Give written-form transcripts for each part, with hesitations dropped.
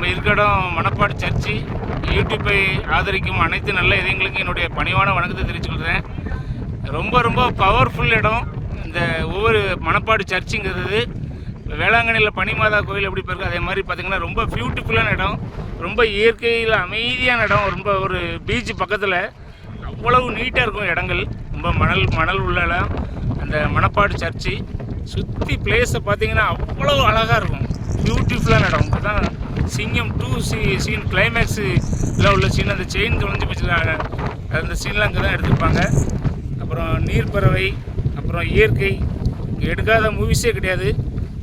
நம்ம இருக்கிற இடம் மணப்பாடு சர்ச்சு. யூடியூப்பை ஆதரிக்கும் அனைத்து நல்ல இதயங்களுக்கும் என்னுடைய பணிவான வணக்கத்தை தெரிவிச்சுக்கிறேன். ரொம்ப ரொம்ப பவர்ஃபுல் இடம் இந்த ஒவ்வொரு மணப்பாடு சர்ச்சுங்கிறது. வேளாங்கண்ணியில் பனிமாதா கோயில் எப்படி போயிருக்கு அதே மாதிரி பார்த்திங்கன்னா ரொம்ப பியூட்டிஃபுல்லான இடம், ரொம்ப இயற்கையில் அமைதியான இடம். ரொம்ப ஒரு பீச் பக்கத்தில் அவ்வளவு நீட்டாக இருக்கும் இடங்கள், ரொம்ப மணல் உள்ளலாம். அந்த மணப்பாடு சர்ச்சு சுற்றி பிளேஸை பார்த்திங்கன்னா அவ்வளோ அழகாக இருக்கும், பியூட்டிஃபுல்லான இடம். இப்போ தான் சிங்கம் 2 சீன் கிளைமேக்ஸு இதெல்லாம் உள்ள சீன், அந்த செயின் தொலைஞ்சு போச்சு அந்த சீன்லாம் அங்கே தான் எடுத்திருப்பாங்க. அப்புறம் நீர்ப்பறவை, அப்புறம் இயற்கை, எடுக்காத மூவிஸே கிடையாது.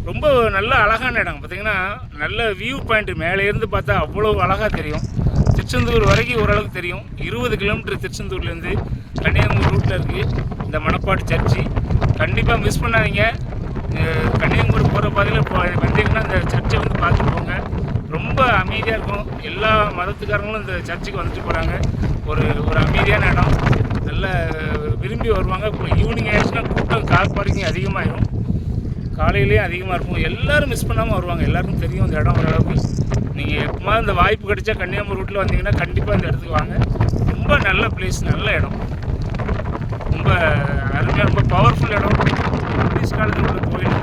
ரொம்ப நல்ல அழகான இடம். பார்த்திங்கன்னா நல்ல வியூ பாயிண்ட், மேலே இருந்து பார்த்தா அவ்வளோ அழகாக தெரியும். திருச்செந்தூர் வரைக்கும் ஓரளவுக்கு தெரியும். 20 கிலோமீட்டர் திருச்செந்தூர்லேருந்து கன்னியாகுமரி ரூட்டில் இருக்குது இந்த மணப்பாடு சர்ச்சு. கண்டிப்பாக மிஸ் பண்ணாதீங்க. கன்னியாகுமரி போகிற பாதையில் வந்தீங்கன்னா இந்த சர்ச்சை வந்து பார்த்து போங்க. ரொம்ப அமைதியாக இருக்கும். எல்லா மதத்துக்காரங்களும் இந்த சர்ச்சுக்கு வந்துட்டு போகிறாங்க. ஒரு அமைதியான இடம், நல்ல விரும்பி வருவாங்க. இப்போ ஈவினிங் ஆயிடுச்சுன்னா கூட்டம், கார் பார்க்கிங் அதிகமாகிடும், காலையிலேயும் அதிகமாக இருக்கும். எல்லோரும் மிஸ் பண்ணாமல் வருவாங்க. எல்லாருக்கும் தெரியும் இந்த இடம் ஓரளவுக்கு. நீங்கள் எப்போது இந்த வாய்ப்பு கிடைச்சா கன்னியாகுமரி ரூட்டில் வந்தீங்கன்னா கண்டிப்பாக இந்த இடத்துக்கு வாங்க. ரொம்ப நல்ல பிளேஸ், நல்ல இடம், ரொம்ப அருமையாக, ரொம்ப பவர்ஃபுல் இடம். பிரிட்டிஷ் காலத்தில் உள்ள கோயில்.